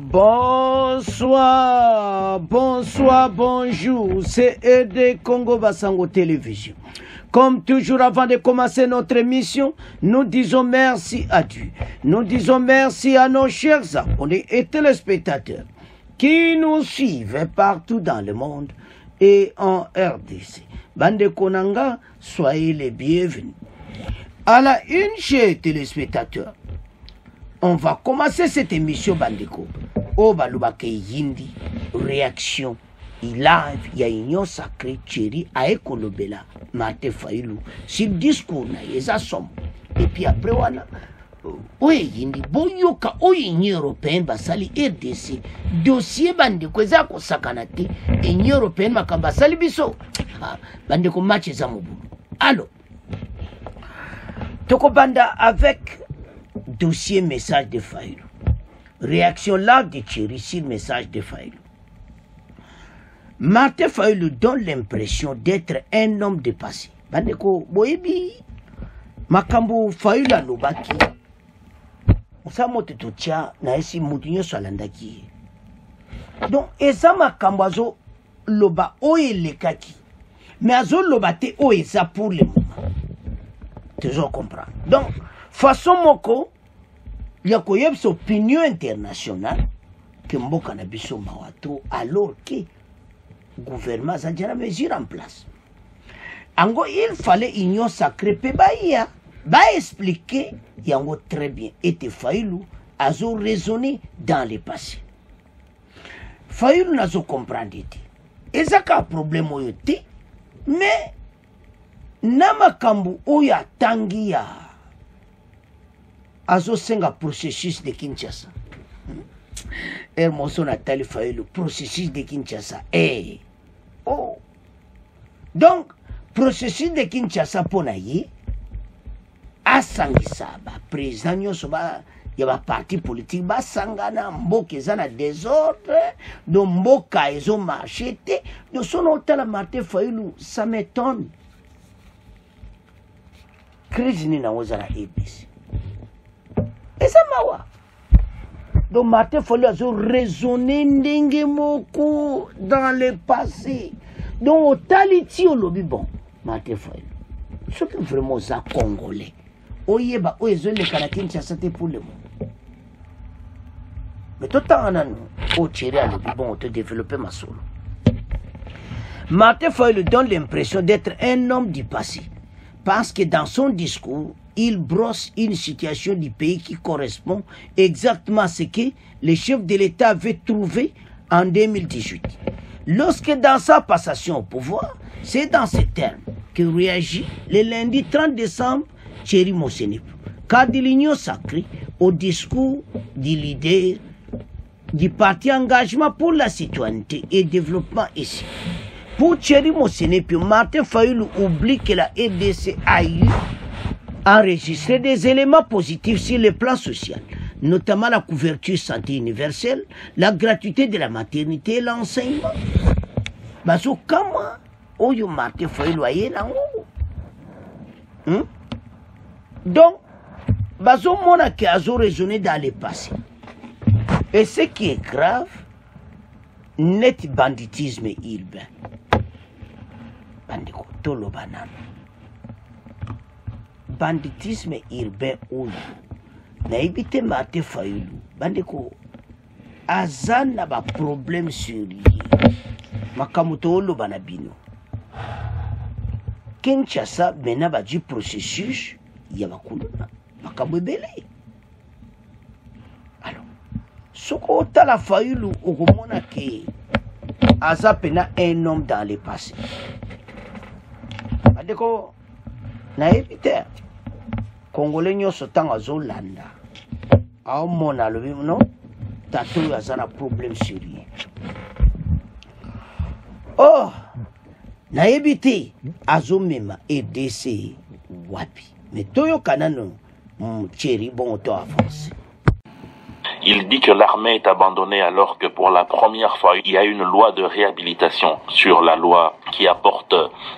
Bonsoir, bonsoir, bonjour, c'est ED Congo Basango Télévision. Comme toujours, avant de commencer notre émission, nous disons merci à Dieu. Nous disons merci à nos chers abonnés et téléspectateurs qui nous suivent partout dans le monde et en RDC. Bande Konanga, soyez les bienvenus. À la une, chers téléspectateurs, on va commencer cette émission Bandeko. Au Balubake Yindi, réaction, il live, il y a union sacrée, Thierry, à Ekolobela, Martin Fayoulou, si discours na yeza somme. Et puis après, voilà, oui, Yindi, Boyoka, Union européenne, Basali, RDC, dossier Bandeko, Zako Sakanate, Union européenne, Makambasali Biso, Bandeko match Zamoubou. Alors, Tokobanda avec dossier message de Fayoulou. Réaction live de Thierry sur le message de Fayoulou. Martin Fayoulou donne l'impression d'être un homme dépassé. Bandeko, boyebi, makambo Fayoulou alobaki. Osamo tututia na esi mutunyo salandaki. Donc, eza makambo azo loba oye lekaki. Mais azo loba te oye za pour le moment. Toujours comprendre. Donc, façon moko, il y a une opinion internationale que mboka na biso mawato alors que le gouvernement a déjà mesure en place. Ango, il fallait union sacrée pe baïa ba expliquer yango très bien et Fayoulou a raisonné dans le passé. Fayoulou n'a pas compris. Et ça a un problème oyote mais namakambu oya tangia azo senga processus de Kinshasa. Hermoso Nathalie Fayoulou, processus de Kinshasa. Oh. Donc, processus de Kinshasa ponaye, asangisa ba président nyonso ba ya ba parti politique ba sangana mboka ezana désordre, do mboka ezo marchete, do sono tala Martin Fayoulou, ça m'étonne. Crise ni na wozana ABC. Et ça m'a wa. Donc Martin Fayoulou a raisonné ndenge moko dans le passé. Donc au taliti au lobby bon Martin Fayoulou. Ce que vraiment ça congolais. Oyeba oyezo le kanakin chasate pour le monde. Mais tout temps on au tirer à lobby bon te développer ma solo. Martin Fayoulou donne l'impression d'être un homme du passé parce que dans son discours il brosse une situation du pays qui correspond exactement à ce que le chef de l'État avait trouvé en 2018. Lorsque dans sa passation au pouvoir, c'est dans ces termes que réagit le lundi 30 décembre Thierry Mosenepo, cadre de l'Union sacrée au discours du leader du parti Engagement pour la citoyenneté et développement ici. Pour Thierry Mosenepo, Martin Fayoulou oublie que la RDC a eu enregistrer des éléments positifs sur le plan social, notamment la couverture santé universelle, la gratuité de la maternité et l'enseignement. Baso kama oyo Martin Fayoulou aye nango. Donc, baso mona ki azo raisonné dans le passé. Et ce qui est grave, net banditisme urbain. Bandiko tolo banana. Banditisme urbain oyo na ebite Martin Fayoulou bandeko azana ba problème sur lui makamuto oloba na bino Kinshasa mena ba du processus ya bakuluna makambo ebele. Alors soko tala Fayoulou okomona ke aza pena un homme dans le passé bandeko na ebite Congolais nyonso tanga azolanda aomona alobi no tata oyo aza na problème sur lui. Oh nayebi te azomema RDC wapi mais toyokana no Thierry bon to avance. Il dit que l'armée est abandonnée alors que pour la première fois, il y a une loi de réhabilitation sur la loi qui apporte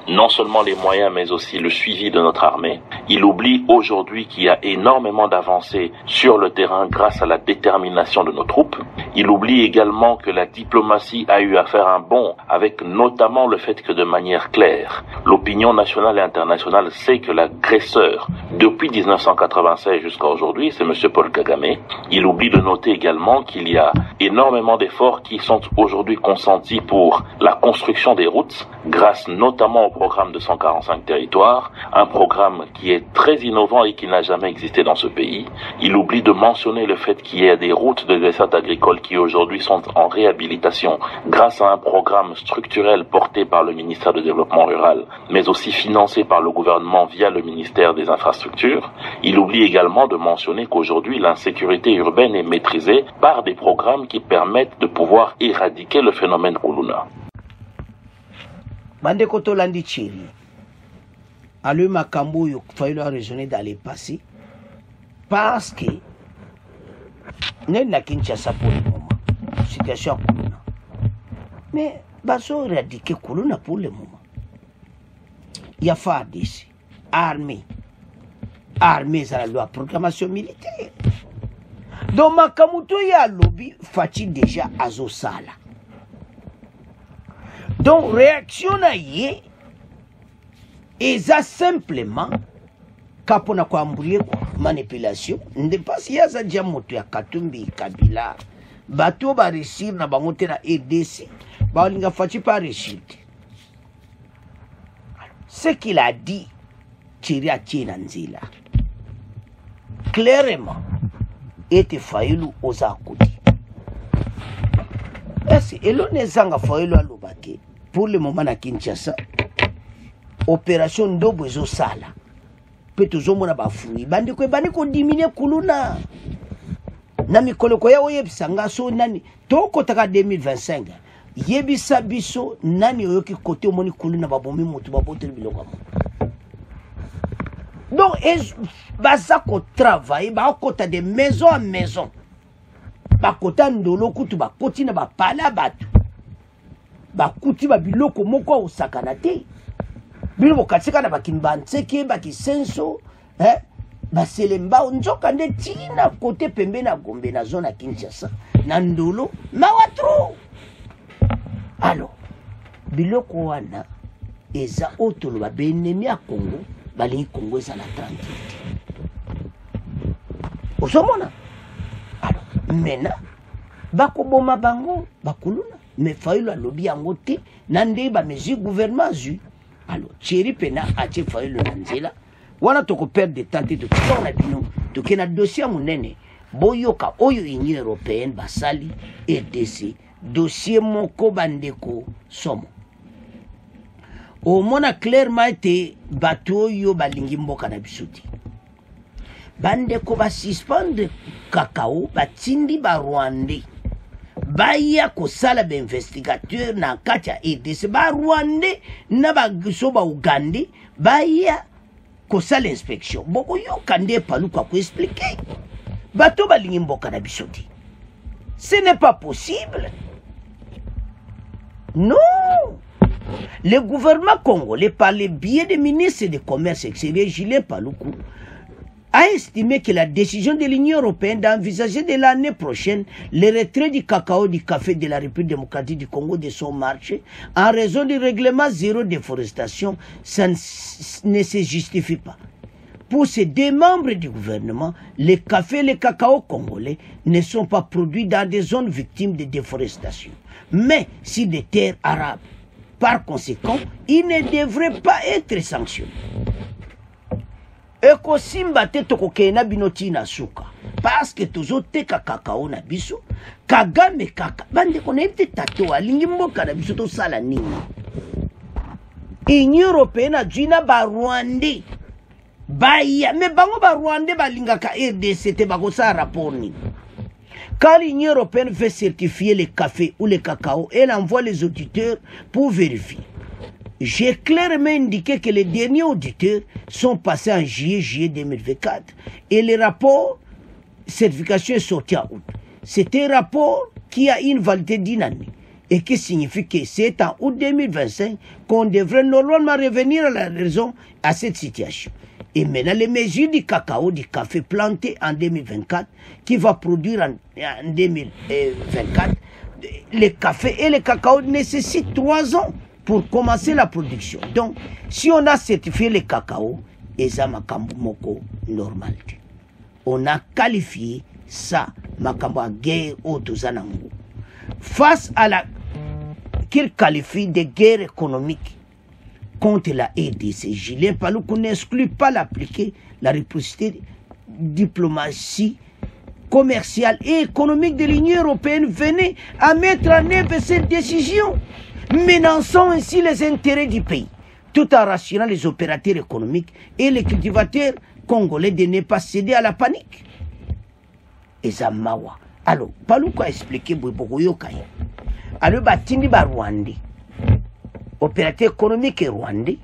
non seulement les moyens mais aussi le suivi de notre armée. Il oublie aujourd'hui qu'il y a énormément d'avancées sur le terrain grâce à la détermination de nos troupes. Il oublie également que la diplomatie a eu à faire un bond avec notamment le fait que de manière claire, l'opinion nationale et internationale sait que l'agresseur, depuis 1996 jusqu'à aujourd'hui, c'est M. Paul Kagame. Il oublie de noter également qu'il y a énormément d'efforts qui sont aujourd'hui consentis pour la construction des routes, grâce notamment au programme de 145 territoires, un programme qui est très innovant et qui n'a jamais existé dans ce pays. Il oublie de mentionner le fait qu'il y a des routes de desserte agricole qui aujourd'hui sont en réhabilitation grâce à un programme structurel porté par le ministère du Développement rural, mais aussi financé par le gouvernement via le ministère des Infrastructures. Il oublie également de mentionner qu'aujourd'hui l'insécurité urbaine est maîtrisée par des programmes qui permettent de pouvoir éradiquer le phénomène Kuluna. Bande Kotolandi Chiri, à lui Makambo, il fallait raisonner d'aller passer parce que n'est n'a Kinshasa pour le moment, situation Kuluna. Mais baso éradiquer Kuluna pour le moment. Il y a FARDC, armée, c'est la loi programmation militaire. Donc Makamuto ya lobby fati déjà azosala. Donc réaction na ye eza simplement kapona kwa mbouye manipulation ndepasi ya za jamoto ya Katumbi Kabila bato ba réussir na bango te na RDC ba linga fati pas réussir. Ce qu'il a dit Thierry Atiena Nzila clairement était Fayulu aux Akodi. Et l'on est zanga Fayulu à l'Obake. Pour le moment à Kinshasa, opération Ndobozo Sala. Peut-être mona bafoui. Bandi ko diminuer Kuluna. Na mikolo ko ya oyebisanga so nani. Toko taka 2025. Yebisa biso nani oyoki côté omoni Kuluna babomi mutu babotel biloko. Donc, baza ko travailler, ba kota de maison en maison. Ba kota ndolo kutu ba koti na ba pala batu. Ba kuti ba biloko moko osakana te. Biloko katika na ba kimbantseke ba kisenso, ba selemba nzoka nde tina kote pembe na Gombe na zone ya Kinshasa na ndolo mawatro. Alors, biloko wana eza otolo ba benemi ya Congo. Bali Congo est à la tranquillité. Osomona. Alors, maintenant, bako boma bango, bakuluna, mais Fayulu alobi yango te, nande ba mesure gouvernement zu. Alors, Thierry Pena a che Fayulu Nzela, wana toko perdre de temps de temps na bino, to kena dossier munene, boyoka oyo Union européenne basali RDC, dossier moko bandeko somo. Au mona clairement été bateau yo balingi mboka na bisuti. Bande ko ba suspendre cacao batindi ba Rwandais. Baya ko sala ba investigateur na kati ya RDC ba Rwandais na ba giso ba Ugandais baya ko sala inspection. Boko yo kande paluka ko expliquer. Bateau balingi mboka na bisuti. Ce n'est pas possible. Non. Le gouvernement congolais, par le biais des ministres du commerce extérieur, Julien Paluku, a estimé que la décision de l'Union européenne d'envisager de l'année prochaine le retrait du cacao du café de la République démocratique du Congo de son marché en raison du règlement zéro déforestation, ça ne se justifie pas. Pour ces deux membres du gouvernement, le café et le cacao congolais ne sont pas produits dans des zones victimes de déforestation, mais sur des terres arabes. Par conséquent, il ne devrait pas être sanctionné. Eko simba te toko kena binoti na suka. Parce que tozo teka kakao na biso, Kagame kaka. Bande konete tato alingi mboka na biso to sala nini. Union européenne a djina ba Rwandais. Baya, me bango ba Rwandais balingaka RDC te bako sa rapport ni. Quand l'Union européenne veut certifier le café ou le cacao, elle envoie les auditeurs pour vérifier. J'ai clairement indiqué que les derniers auditeurs sont passés en juillet 2024 et le rapport certification est sorti en août. C'est un rapport qui a une validité d'une année et qui signifie que c'est en août 2025 qu'on devrait normalement revenir à la raison à cette situation. Et maintenant, les mesures du cacao, du café planté en 2024, qui va produire en 2024, le café et le cacao nécessitent 3 ans pour commencer la production. Donc, si on a certifié le cacao, eza makambo moko normal. On a qualifié ça makambo a guerre autozanango. Face à la qu'il qualifie de guerre économique contre la RDC, Julien Paluku n'exclut pas l'appliquer la réciprocité diplomatie commerciale et économique de l'Union européenne venait à mettre en œuvre cette décision, menaçant ainsi les intérêts du pays, tout en rassurant les opérateurs économiques et les cultivateurs congolais de ne pas céder à la panique. Et ça mawa. Alors, Paluku a expliqué beaucoup yokai. Alors, batindi ba Rwandais, opérateur économique Rwandais,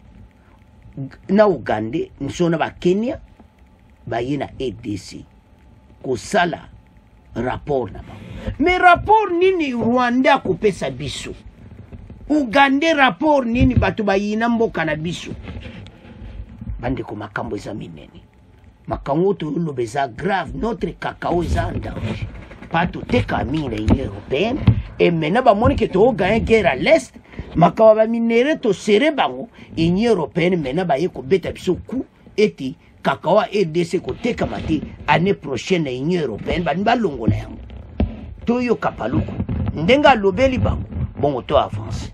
na Uganda, nsona ba Kenya, ba yena EDC, kosala rapport na ba. Mais rapport nini Rwanda a coupé sa biso? Uganda rapport nini batu ba yina mboka na biso? Bande ko makambo eza minene. Makambo to lobeza grave, notre cacao eza en danger. Pas tout est camin l'Union européenne et maintenant ba moni que to gagner guerre à l'est makawa ba minere to seré bango Union européenne maintenant ba yeko beta biso coup eti cacao RDC ko teka mati année prochaine Union européenne ba longola yango to yo Paluku ndenga lobeli bango bon to avance.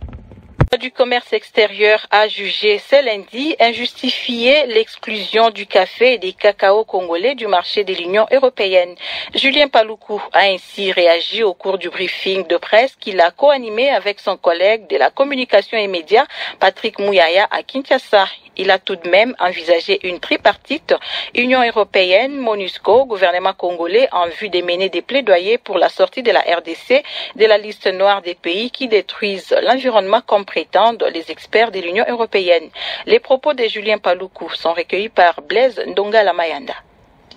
Du commerce extérieur a jugé ce lundi injustifié l'exclusion du café et des cacao congolais du marché de l'Union européenne. Julien Paluku a ainsi réagi au cours du briefing de presse qu'il a co-animé avec son collègue de la communication et médias, Patrick Mouyaya, à Kinshasa. Il a tout de même envisagé une tripartite, Union européenne, MONUSCO, gouvernement congolais, en vue de mener des plaidoyers pour la sortie de la RDC de la liste noire des pays qui détruisent l'environnement comme prétendent les experts de l'Union européenne. Les propos de Julien Paluku sont recueillis par Blaise Ndonga Mayanda.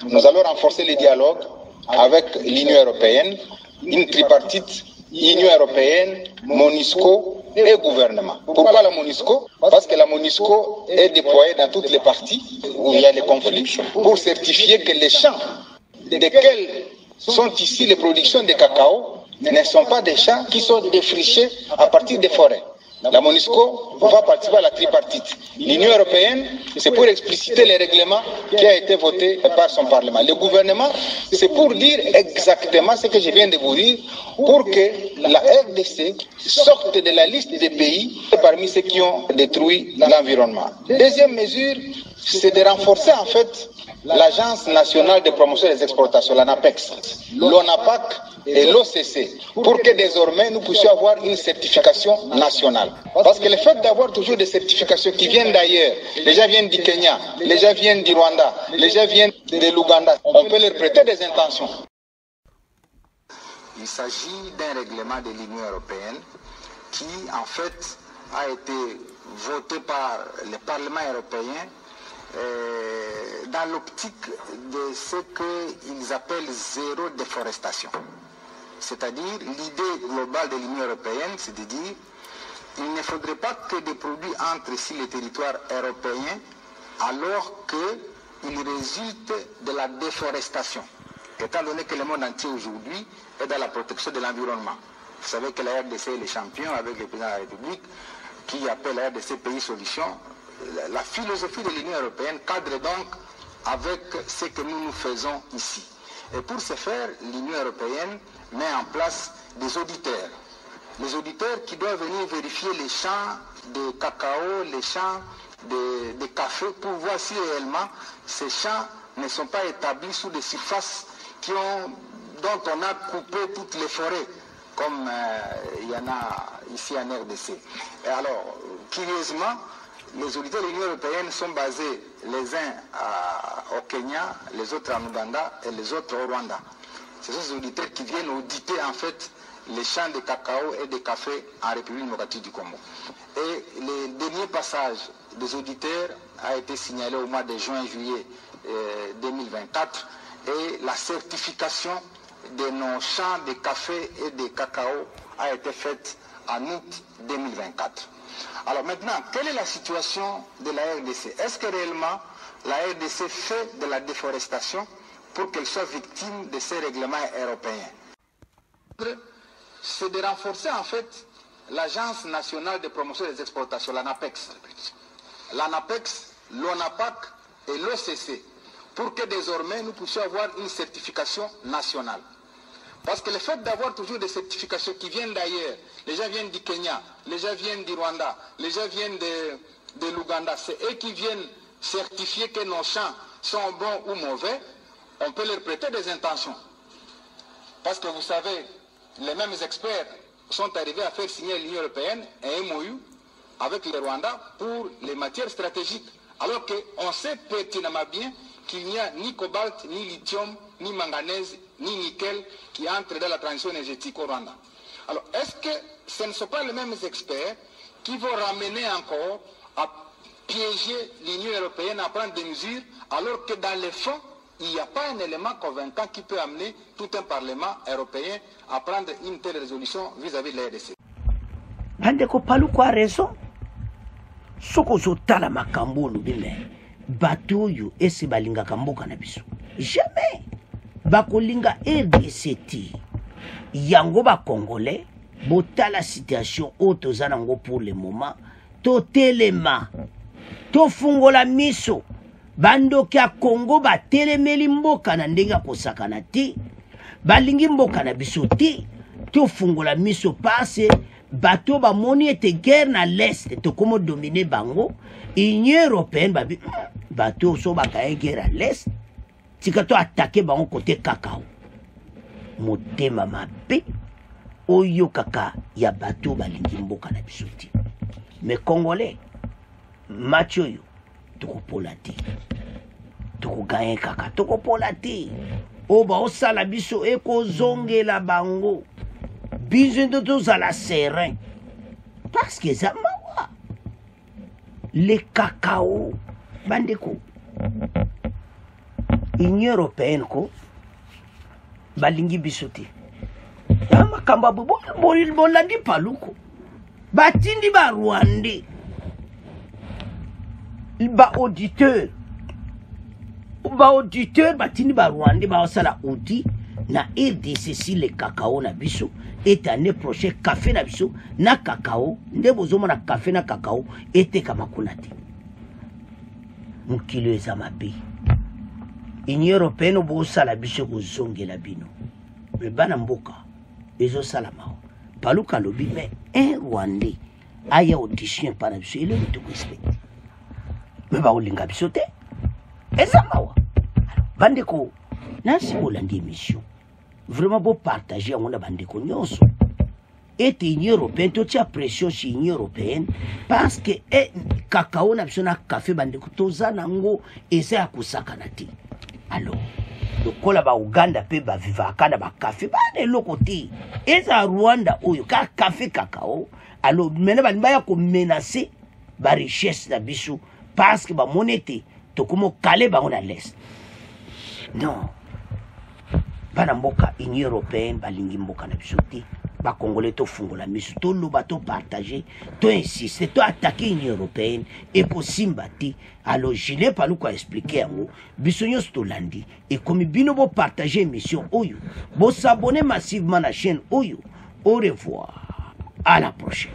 Nous allons renforcer les dialogues avec l'Union européenne, une tripartite, Union européenne, MONUSCO et gouvernement. Pourquoi la MONUSCO? Parce que la MONUSCO est déployée dans toutes les parties où il y a les conflits pour certifier que les champs desquels sont ici les productions de cacao ne sont pas des champs qui sont défrichés à partir des forêts. La MONUSCO va participer à la tripartite. L'Union européenne, c'est pour expliciter les règlements qui a été voté par son Parlement. Le gouvernement, c'est pour dire exactement ce que je viens de vous dire, pour que la RDC sorte de la liste des pays parmi ceux qui ont détruit l'environnement. Deuxième mesure, c'est de renforcer en fait l'Agence nationale de promotion des exportations, l'ANAPEX, l'ONAPAC et l'OCC, pour que désormais nous puissions avoir une certification nationale. Parce que le fait d'avoir toujours des certifications qui viennent d'ailleurs, les gens viennent du Kenya, les gens viennent du Rwanda, les gens viennent de l'Ouganda, on peut leur prêter des intentions. Il s'agit d'un règlement de l'Union européenne qui en fait a été voté par le Parlement européen dans l'optique de ce qu'ils appellent zéro déforestation. C'est-à-dire, l'idée globale de l'Union européenne, c'est de dire qu'il ne faudrait pas que des produits entrent sur le territoire européen alors qu'ils résultent de la déforestation. Étant donné que le monde entier aujourd'hui est dans la protection de l'environnement. Vous savez que la RDC est le champion avec le président de la République qui appelle la RDC pays solution. La philosophie de l'Union européenne cadre donc avec ce que nous faisons ici. Et pour ce faire, l'Union européenne met en place des auditeurs. Les auditeurs qui doivent venir vérifier les champs de cacao, les champs de café, pour voir si réellement ces champs ne sont pas établis sous des surfaces dont on a coupé toutes les forêts, comme il y en a ici en RDC. Et alors, curieusement, les auditeurs de l'Union européenne sont basés les uns au Kenya, les autres en Ouganda et les autres au Rwanda. Ce sont ces auditeurs qui viennent auditer en fait les champs de cacao et de café en République démocratique du Congo. Et le dernier passage des auditeurs a été signalé au mois de juin-juillet 2024 et la certification de nos champs de café et de cacao a été faite en août 2024. Alors maintenant, quelle est la situation de la RDC? Est-ce que réellement la RDC fait de la déforestation pour qu'elle soit victime de ces règlements européens? C'est de renforcer en fait l'Agence nationale de promotion des exportations, l'ANAPEX. L'ANAPEX, l'ONAPAC et l'OCC, pour que désormais nous puissions avoir une certification nationale. Parce que le fait d'avoir toujours des certifications qui viennent d'ailleurs, les gens viennent du Kenya, les gens viennent du Rwanda, les gens viennent de l'Ouganda, c'est eux qui viennent certifier que nos champs sont bons ou mauvais, on peut leur prêter des intentions. Parce que vous savez, les mêmes experts sont arrivés à faire signer l'Union européenne un MOU avec le Rwanda pour les matières stratégiques. Alors qu'on sait pertinemment bien qu'il n'y a ni cobalt, ni lithium, ni manganèse, ni nickel qui entrent dans la transition énergétique au Rwanda. Alors, est-ce que ce ne sont pas les mêmes experts qui vont ramener encore à piéger l'Union européenne à prendre des mesures, alors que dans les fonds, il n'y a pas un élément convaincant qui peut amener tout un Parlement européen à prendre une telle résolution vis-à-vis de la RDC? Bandeko Paluku a raison. Soko zotala makambo lubime. Bato yo esi balinga kamboka na biso. Jamais. Bakolinga RDC yango ba Congolais botala situation otozana ngo pour le moment. To telema. To fungola miso. Bandoki ya Congo ba telemeli mboka na ndenga kosakana ti. Balingi mboka na biso ti. To fungola miso passe. Bato ba moni ete guerre na l'est to komo dominer bango. Union européenne babi bato so bakaye guerre à l'est. Tika to attaquer bango côté cacao. Motema mabe oyo kaka ya bato balingi mboka na biso ti. Mais Congolais match oyo tokopola te. Tokoganye kaka tokopola te. Oba osala biso ekozongela bango. Besoin de tous à la serein. Parce que ça mawa. Le cacao. Bandeko. Union européenne ko. Balingi bisote. Yama kamba bolandi paluko. Batindi ba Rwandais. Ba auditeur. Ba auditeur batindi ba Rwandais ba osala audit na RDC si le cacao na biso. Et l'année prochaine, café na biso na cacao, nde bozomo na café na cacao, ete kamakunate. Mukilo eza mabe. Union européenne bo sala biso ko zongela bino. Me bana mboka ezo sala mao. Paluka lobi mais un Rwandais aya audition para biso ele to respect. Me ba olinga biso te. Eza mawa. Bandeko nasi bolandi mission. Vraiment beau partager on a bandeko nyonso. Et l'Union européenne to tia pression sur l'Union européenne parce que cacao na biso na café bandeko tozana ngo esa ya kusakana te. Alors lokola ba Uganda pe ba vivaka na ba café ba de lokoti eza Rwanda oyo ka café cacao. Alors mena ba ya ko menacer ba richesse na biso parce que ba monete to komo kale ba on a l'est. Non. Bana mboka Union européenne balingi mboka na biso te. Ba Congolais to fungola miso to loba to partager to insister to attaquer Union européenne et pour simbati. Alors Julien Paluku a expliqué yango biso nyos to landi et comme bino bo partager émission oyo bo s'abonner massivement à la chaîne oyo. Au revoir, à la prochaine.